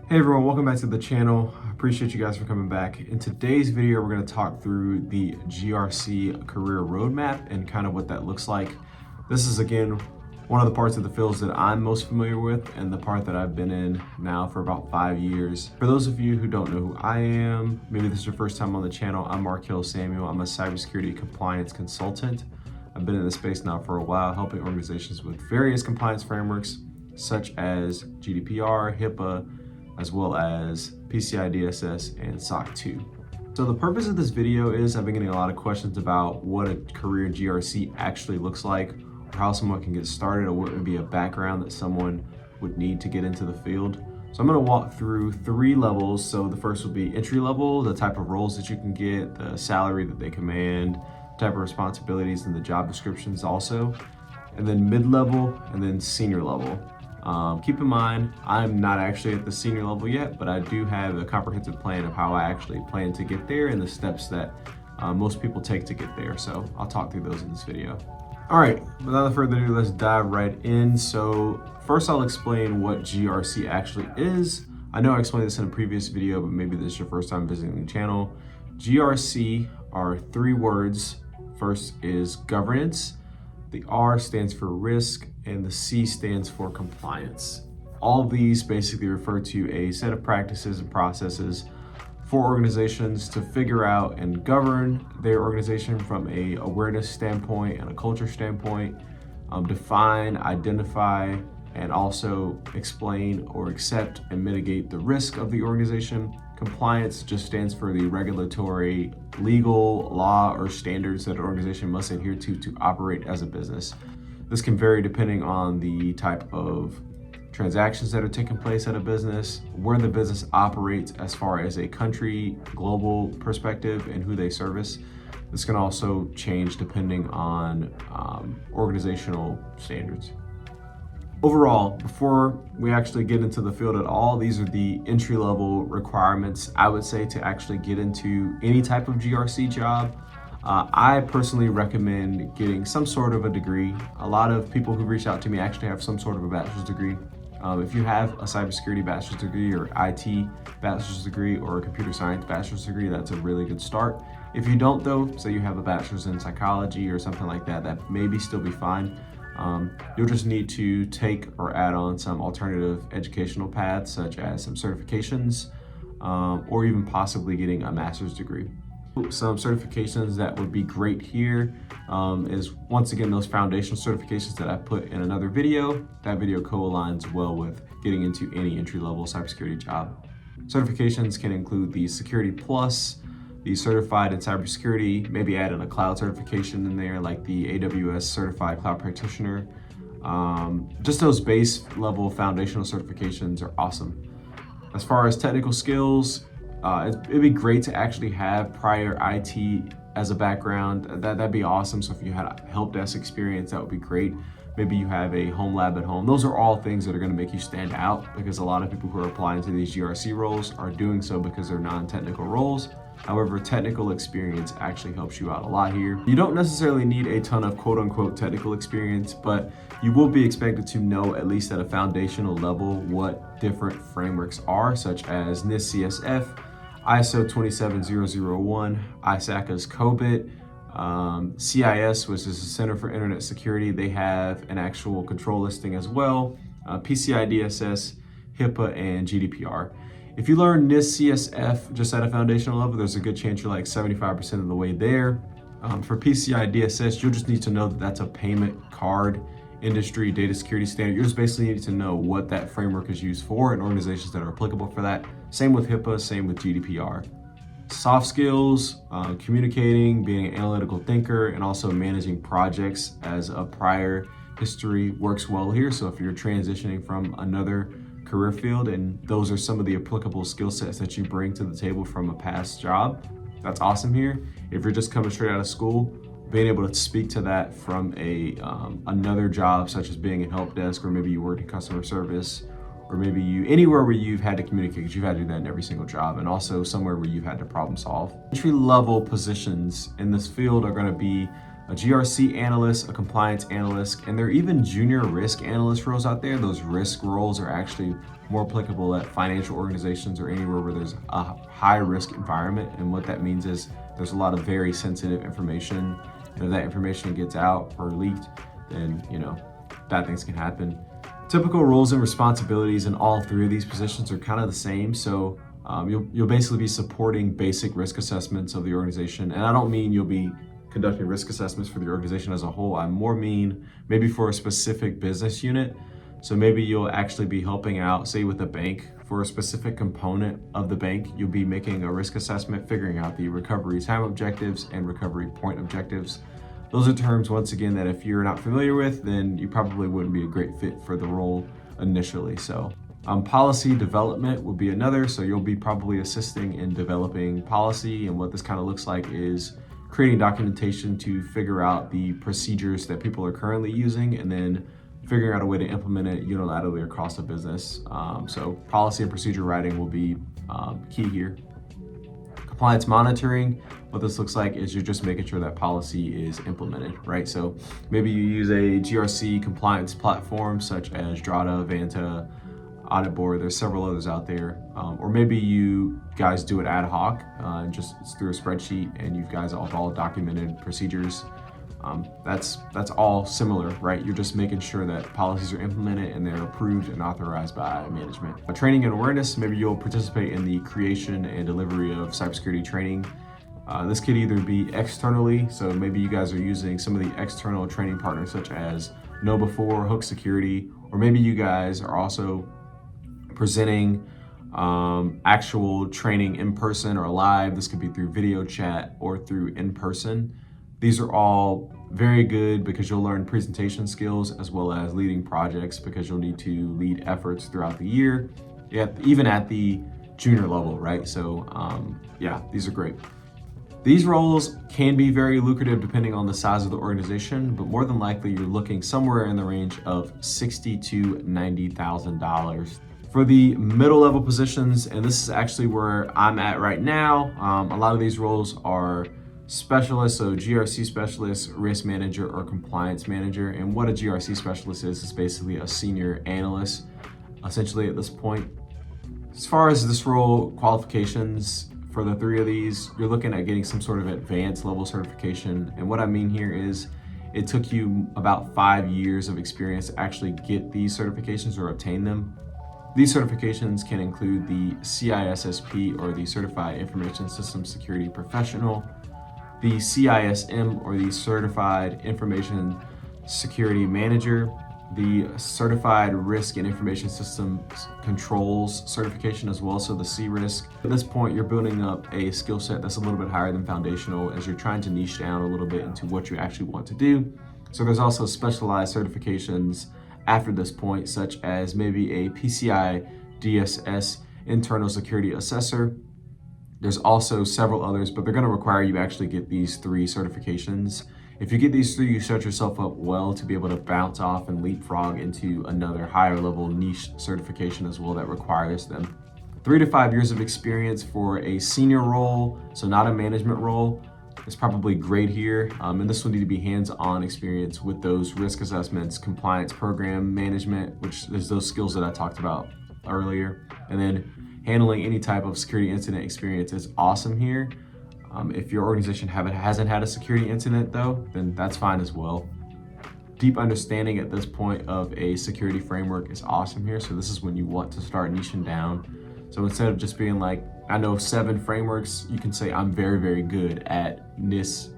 Hey everyone, welcome back to the channel. I appreciate you guys for coming back. In today's video, we're going to talk through the GRC career roadmap and kind of what that looks like. This is, again, one of the parts of the fields that I'm most familiar with and the part that I've been in now for about 5 years. For those of you who don't know who I am, maybe this is your first time on the channel, I'm Markel Samuel. I'm a cybersecurity compliance consultant. I've been in this space now for a while, helping organizations with various compliance frameworks such as GDPR, HIPAA, as well as PCI DSS and SOC 2. So the purpose of this video is I've been getting a lot of questions about what a career in GRC actually looks like, or how someone can get started, or what would be a background that someone would need to get into the field. So I'm going to walk through 3 levels. So the first will be entry level, the type of roles that you can get, the salary that they command, type of responsibilities, and the job descriptions also, and then mid-level, and then senior level. Keep in mind, I'm not actually at the senior level yet, but I do have a comprehensive plan of how I actually plan to get there and the steps that most people take to get there. So I'll talk through those in this video. All right, without further ado, let's dive right in. So first I'll explain what GRC actually is. I know I explained this in a previous video, but maybe this is your first time visiting the channel. GRC are 3 words. First is governance. The R stands for risk, and the C stands for compliance. All of these basically refer to a set of practices and processes for organizations to figure out and govern their organization from a awareness standpoint and a culture standpoint, define, identify, and also explain or accept and mitigate the risk of the organization. Compliance just stands for the regulatory, legal, law, or standards that an organization must adhere to operate as a business. This can vary depending on the type of transactions that are taking place at a business, where the business operates as far as a country, global perspective, and who they service. This can also change depending on organizational standards. Overall, before we actually get into the field at all, these are the entry-level requirements, I would say, to actually get into any type of GRC job. I personally recommend getting some sort of a degree. A lot of people who reach out to me actually have some sort of a bachelor's degree. If you have a cybersecurity bachelor's degree or IT bachelor's degree or a computer science bachelor's degree, that's a really good start. If you don't though, say you have a bachelor's in psychology or something like that, that maybe still be fine. You'll just need to take or add on some alternative educational paths, such as some certifications, or even possibly getting a master's degree. Some certifications that would be great here is, once again, those foundational certifications that I put in another video. That video co-aligns well with getting into any entry-level cybersecurity job. Certifications can include the Security Plus, the Certified in Cybersecurity, maybe add in a cloud certification in there, like the AWS Certified Cloud Practitioner. Just those base level foundational certifications are awesome. As far as technical skills, it'd be great to actually have prior IT as a background. That'd be awesome. So if you had a help desk experience, that would be great. Maybe you have a home lab at home. Those are all things that are going to make you stand out, because a lot of people who are applying to these GRC roles are doing so because they're non-technical roles. However, technical experience actually helps you out a lot here. You don't necessarily need a ton of quote-unquote technical experience, but you will be expected to know, at least at a foundational level, what different frameworks are, such as NIST CSF, ISO 27001, ISACA's COBIT, CIS, which is the Center for Internet Security. They have an actual control listing as well, PCI DSS, HIPAA, and GDPR. If you learn NIST CSF just at a foundational level, there's a good chance you're like 75% of the way there. For PCI DSS, you'll just need to know that that's a payment card industry data security standard. You just basically need to know what that framework is used for and organizations that are applicable for that. Same with HIPAA, same with GDPR. Soft skills, communicating, being an analytical thinker, and also managing projects as a prior history works well here. So if you're transitioning from another career field and those are some of the applicable skill sets that you bring to the table from a past job, that's awesome here. If you're just coming straight out of school, being able to speak to that from another job, such as being in help desk, or maybe you work in customer service, or maybe anywhere where you've had to communicate, because you've had to do that in every single job, and also somewhere where you've had to problem solve. Entry-level positions in this field are going to be a GRC analyst, a compliance analyst, and there are even junior risk analyst roles out there. Those risk roles are actually more applicable at financial organizations or anywhere where there's a high risk environment. And what that means is there's a lot of very sensitive information. And if that information gets out or leaked, then, bad things can happen. Typical roles and responsibilities in all three of these positions are kind of the same. So you'll basically be supporting basic risk assessments of the organization. And I don't mean you'll be conducting risk assessments for the organization as a whole. I more mean maybe for a specific business unit. So maybe you'll actually be helping out, say with a bank, for a specific component of the bank. You'll be making a risk assessment, figuring out the recovery time objectives and recovery point objectives. Those are terms, once again, that if you're not familiar with, then you probably wouldn't be a great fit for the role initially. So policy development would be another. So you'll be probably assisting in developing policy, and what this kind of looks like is creating documentation to figure out the procedures that people are currently using, and then figuring out a way to implement it unilaterally across the business. So policy and procedure writing will be key here. Compliance monitoring, what this looks like is you're just making sure that policy is implemented, right? So maybe you use a GRC compliance platform such as Drata, Vanta, Audit Board. There's several others out there. Or maybe you guys do it ad hoc, just it's through a spreadsheet, and you guys have all documented procedures. That's all similar, right? You're just making sure that policies are implemented and they're approved and authorized by management. Training and awareness, maybe you'll participate in the creation and delivery of cybersecurity training. This could either be externally, so maybe you guys are using some of the external training partners such as KnowBe4, Hook Security, or maybe you guys are also presenting actual training in person or live. This could be through video chat or through in person. These are all very good because you'll learn presentation skills as well as leading projects, because you'll need to lead efforts throughout the year, even at the junior level, right? So these are great. These roles can be very lucrative depending on the size of the organization, but more than likely you're looking somewhere in the range of $60,000 to $90,000. For the middle level positions, and this is actually where I'm at right now, a lot of these roles are specialists, so GRC specialist, risk manager, or compliance manager. And what a GRC specialist is basically a senior analyst, essentially at this point. As far as this role qualifications, for the three of these, you're looking at getting some sort of advanced level certification. And what I mean here is it took you about 5 years of experience to actually get these certifications or obtain them. These certifications can include the CISSP, or the Certified Information Systems Security Professional, the CISM, or the Certified Information Security Manager, the Certified Risk and Information Systems Controls certification as well, so the CRISC. At this point, you're building up a skill set that's a little bit higher than foundational as you're trying to niche down a little bit into what you actually want to do. So there's also specialized certifications after this point, such as maybe a PCI DSS Internal Security Assessor. There's also several others, but they're going to require you actually get these 3 certifications. If you get these 3, you set yourself up well to be able to bounce off and leapfrog into another higher level niche certification as well that requires them. 3 to 5 years of experience for a senior role, so not a management role, is probably great here. And this will need to be hands-on experience with those risk assessments, compliance program management, which is those skills that I talked about earlier. And then handling any type of security incident experience is awesome here. If your organization hasn't had a security incident though, then that's fine as well. Deep understanding at this point of a security framework is awesome here. So this is when you want to start niching down. So instead of just being like, I know 7 frameworks, you can say I'm very, very good at NIST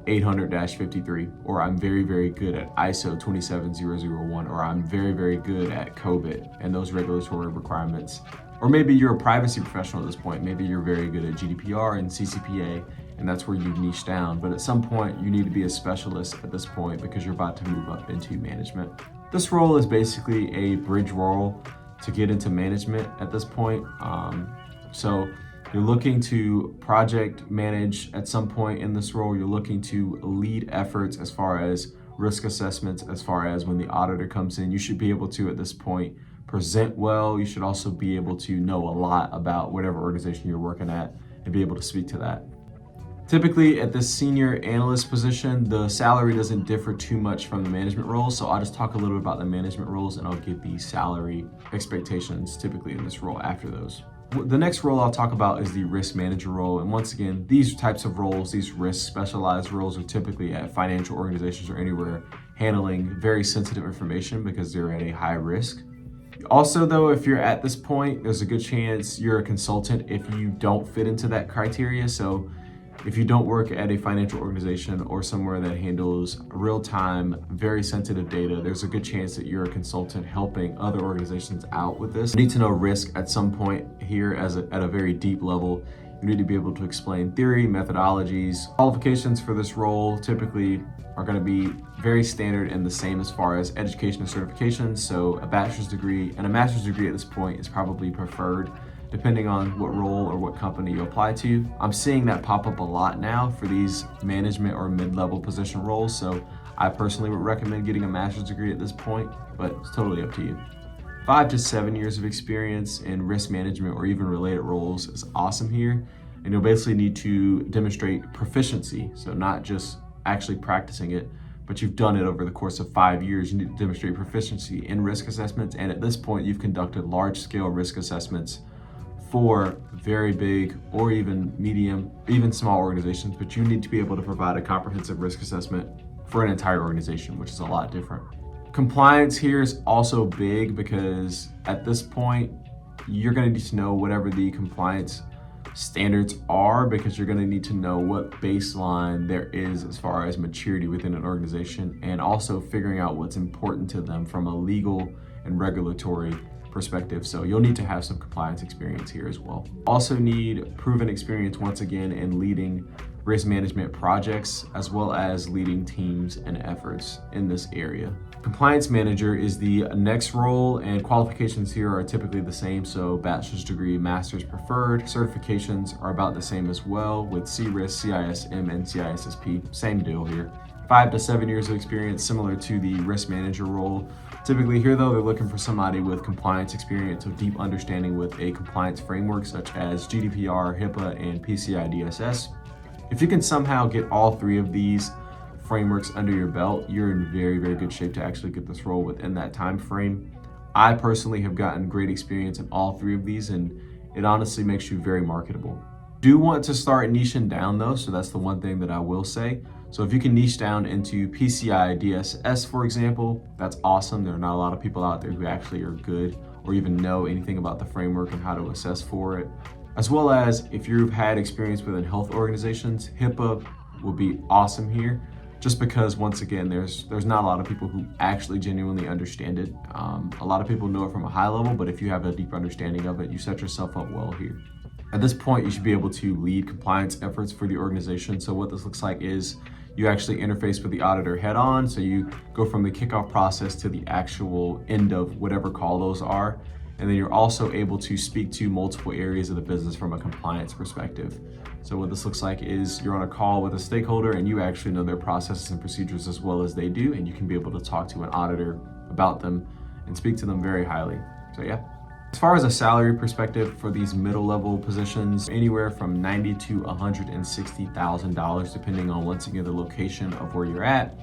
800-53, or I'm very, very good at ISO 27001, or I'm very, very good at COVID and those regulatory requirements. Or maybe you're a privacy professional at this point. Maybe you're very good at GDPR and CCPA, and that's where you niche down. But at some point, you need to be a specialist at this point because you're about to move up into management. This role is basically a bridge role to get into management at this point. So you're looking to project manage at some point in this role. You're looking to lead efforts as far as risk assessments, as far as when the auditor comes in. You should be able to, at this point, present well. You should also be able to know a lot about whatever organization you're working at and be able to speak to that. Typically at this senior analyst position, the salary doesn't differ too much from the management roles. So I'll just talk a little bit about the management roles and I'll give the salary expectations typically in this role after those. The next role I'll talk about is the risk manager role. And once again, these types of roles, these risk specialized roles are typically at financial organizations or anywhere handling very sensitive information because they're at a high risk. Also though, if you're at this point, there's a good chance you're a consultant if you don't fit into that criteria. So if you don't work at a financial organization or somewhere that handles real-time, very sensitive data, there's a good chance that you're a consultant helping other organizations out with this. You need to know risk at some point here at a very deep level. You need to be able to explain theory, methodologies. Qualifications for this role typically are going to be very standard and the same as far as education and certifications. So a bachelor's degree and a master's degree at this point is probably preferred, depending on what role or what company you apply to. I'm seeing that pop up a lot now for these management or mid-level position roles. So I personally would recommend getting a master's degree at this point, but it's totally up to you. 5 to 7 years of experience in risk management or even related roles is awesome here. And you'll basically need to demonstrate proficiency. So not just actually practicing it, but you've done it over the course of 5 years. You need to demonstrate proficiency in risk assessments. And at this point, you've conducted large-scale risk assessments for very big or even medium, even small organizations, but you need to be able to provide a comprehensive risk assessment for an entire organization, which is a lot different. Compliance here is also big because at this point, you're gonna need to know whatever the compliance standards are because you're gonna need to know what baseline there is as far as maturity within an organization and also figuring out what's important to them from a legal and regulatory perspective. So you'll need to have some compliance experience here as well. Also need proven experience once again in leading risk management projects as well as leading teams and efforts in this area. Compliance manager is the next role and qualifications here are typically the same. So bachelor's degree, master's preferred. Certifications are about the same as well with CRISC, CISM, and CISSP. Same deal here. 5 to 7 years of experience, similar to the risk manager role. Typically here though, they're looking for somebody with compliance experience, so deep understanding with a compliance framework such as GDPR, HIPAA, and PCI DSS. If you can somehow get all 3 of these frameworks under your belt, you're in very, very good shape to actually get this role within that time frame. I personally have gotten great experience in all 3 of these and it honestly makes you very marketable. Do want to start niching down though, so that's the one thing that I will say. So if you can niche down into PCI DSS, for example, that's awesome. There are not a lot of people out there who actually are good or even know anything about the framework and how to assess for it. As well as if you've had experience within health organizations, HIPAA will be awesome here. Just because once again, there's not a lot of people who actually genuinely understand it. A lot of people know it from a high level, but if you have a deep understanding of it, you set yourself up well here. At this point, you should be able to lead compliance efforts for the organization. So what this looks like is you actually interface with the auditor head on. So you go from the kickoff process to the actual end of whatever call those are. And then you're also able to speak to multiple areas of the business from a compliance perspective. So what this looks like is you're on a call with a stakeholder and you actually know their processes and procedures as well as they do. And you can be able to talk to an auditor about them and speak to them very highly. So yeah. As far as a salary perspective for these middle level positions, anywhere from $90,000 to $160,000, depending on once again the location of where you're at,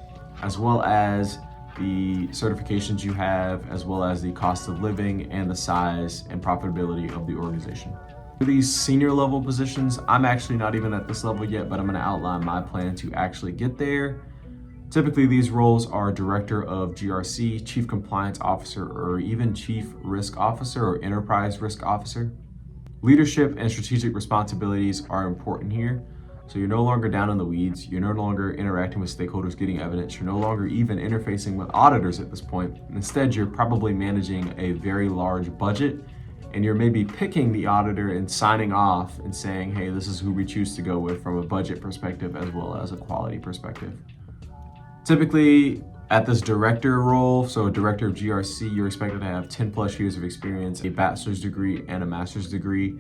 as well as the certifications you have, as well as the cost of living and the size and profitability of the organization. For these senior level positions, I'm actually not even at this level yet, but I'm going to outline my plan to actually get there. Typically, these roles are Director of GRC, Chief Compliance Officer, or even Chief Risk Officer or Enterprise Risk Officer. Leadership and strategic responsibilities are important here. So you're no longer down in the weeds. You're no longer interacting with stakeholders, getting evidence. You're no longer even interfacing with auditors at this point. Instead, you're probably managing a very large budget and you're maybe picking the auditor and signing off and saying, hey, this is who we choose to go with from a budget perspective as well as a quality perspective. Typically, at this director role, so director of GRC, you're expected to have 10 plus years of experience, a bachelor's degree and a master's degree.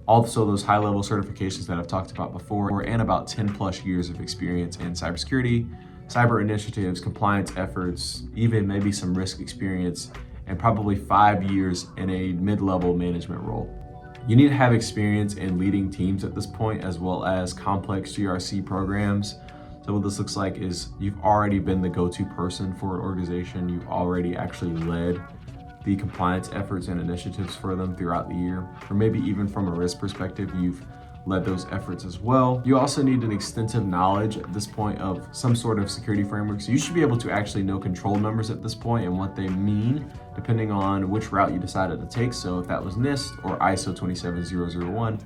Also those high level certifications that I've talked about before, and about 10 plus years of experience in cybersecurity, cyber initiatives, compliance efforts, even maybe some risk experience, and probably 5 years in a mid-level management role. You need to have experience in leading teams at this point, as well as complex GRC programs. So what this looks like is you've already been the go-to person for an organization. You've already actually led the compliance efforts and initiatives for them throughout the year, or maybe even from a risk perspective, you've led those efforts as well. You also need an extensive knowledge at this point of some sort of security framework. So you should be able to actually know control numbers at this point and what they mean, depending on which route you decided to take. So if that was NIST or ISO 27001,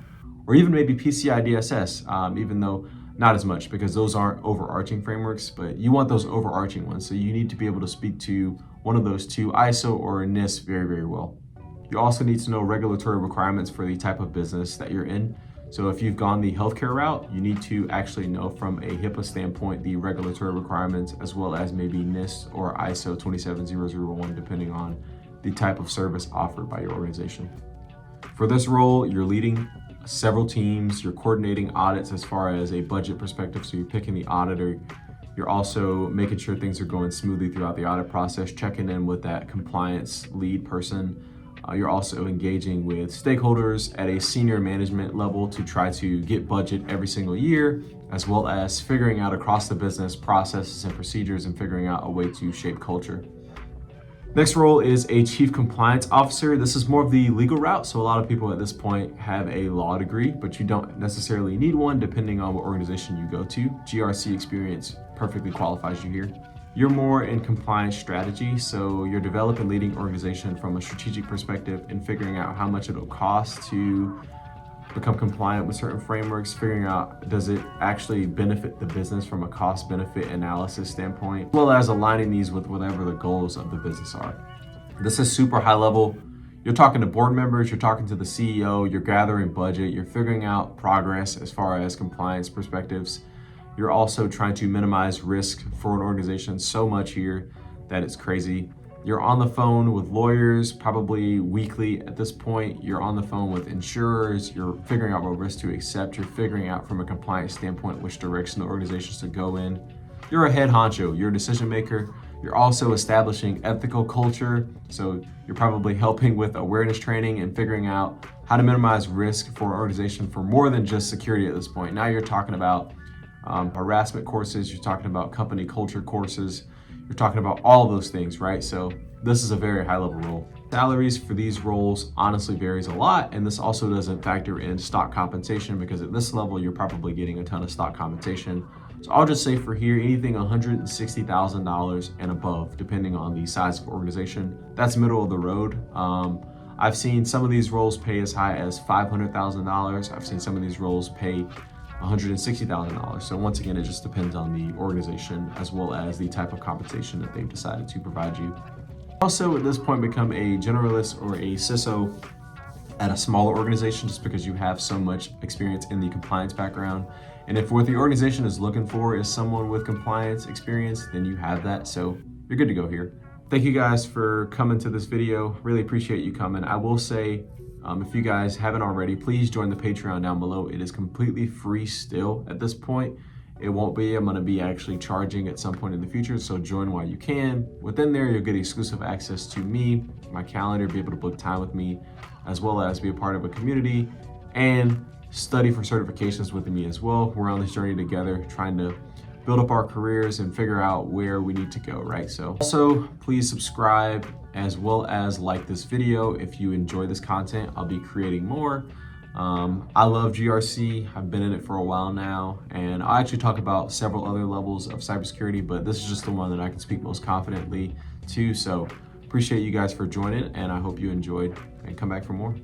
or even maybe PCI DSS, even though not as much because those aren't overarching frameworks, but you want those overarching ones. So you need to be able to speak to one of those two, ISO or NIST, very, very well. You also need to know regulatory requirements for the type of business that you're in. So if you've gone the healthcare route, you need to actually know from a HIPAA standpoint the regulatory requirements, as well as maybe NIST or ISO 27001, depending on the type of service offered by your organization. For this role, you're leading several teams, you're coordinating audits as far as a budget perspective, so you're picking the auditor. You're also making sure things are going smoothly throughout the audit process, checking in with that compliance lead person. You're also engaging with stakeholders at a senior management level to try to get budget every single year, as well as figuring out across the business processes and procedures and figuring out a way to shape culture. Next role is a chief compliance officer. This is more of the legal route. So a lot of people at this point have a law degree, but you don't necessarily need one depending on what organization you go to. GRC experience perfectly qualifies you here. You're more in compliance strategy, so you're developing leading organization from a strategic perspective and figuring out how much it'll cost to become compliant with certain frameworks, figuring out does it actually benefit the business from a cost benefit analysis standpoint, as well as aligning these with whatever the goals of the business are. This is super high level. You're talking to board members, you're talking to the CEO, you're gathering budget, you're figuring out progress as far as compliance perspectives. You're also trying to minimize risk for an organization so much here that it's crazy. You're on the phone with lawyers, probably weekly at this point. You're on the phone with insurers. You're figuring out what risk to accept. You're figuring out from a compliance standpoint which direction the organization should go in. You're a head honcho. You're a decision maker. You're also establishing ethical culture. So you're probably helping with awareness training and figuring out how to minimize risk for an organization for more than just security at this point. Now you're talking about harassment courses. You're talking about company culture courses. You're talking about all of those things, right? So this is a very high level role. Salaries for these roles honestly varies a lot, and this also doesn't factor in stock compensation because at this level, you're probably getting a ton of stock compensation. So I'll just say for here, anything $160,000 and above, depending on the size of organization, that's middle of the road. I've seen some of these roles pay as high as $500,000. I've seen some of these roles pay $160,000. So once again, it just depends on the organization as well as the type of compensation that they've decided to provide you. Also, at this point, become a generalist or a CISO at a smaller organization just because you have so much experience in the compliance background. And if what the organization is looking for is someone with compliance experience, then you have that. So you're good to go here. Thank you guys for coming to this video. Really appreciate you coming. I will say, if you guys haven't already, please join the Patreon down below. It is completely free still at this point. It won't be. I'm going to be actually charging at some point in the future, so join while you can. Within there, you'll get exclusive access to me, my calendar, be able to book time with me, as well as be a part of a community and study for certifications with me as well. We're on this journey together, trying to build up our careers and figure out where we need to go, right? So also, please subscribe as well as like this video. If you enjoy this content, I'll be creating more. I love GRC. I've been in it for a while now, and I'll actually talk about several other levels of cybersecurity, but this is just the one that I can speak most confidently to. So appreciate you guys for joining, and I hope you enjoyed and come back for more.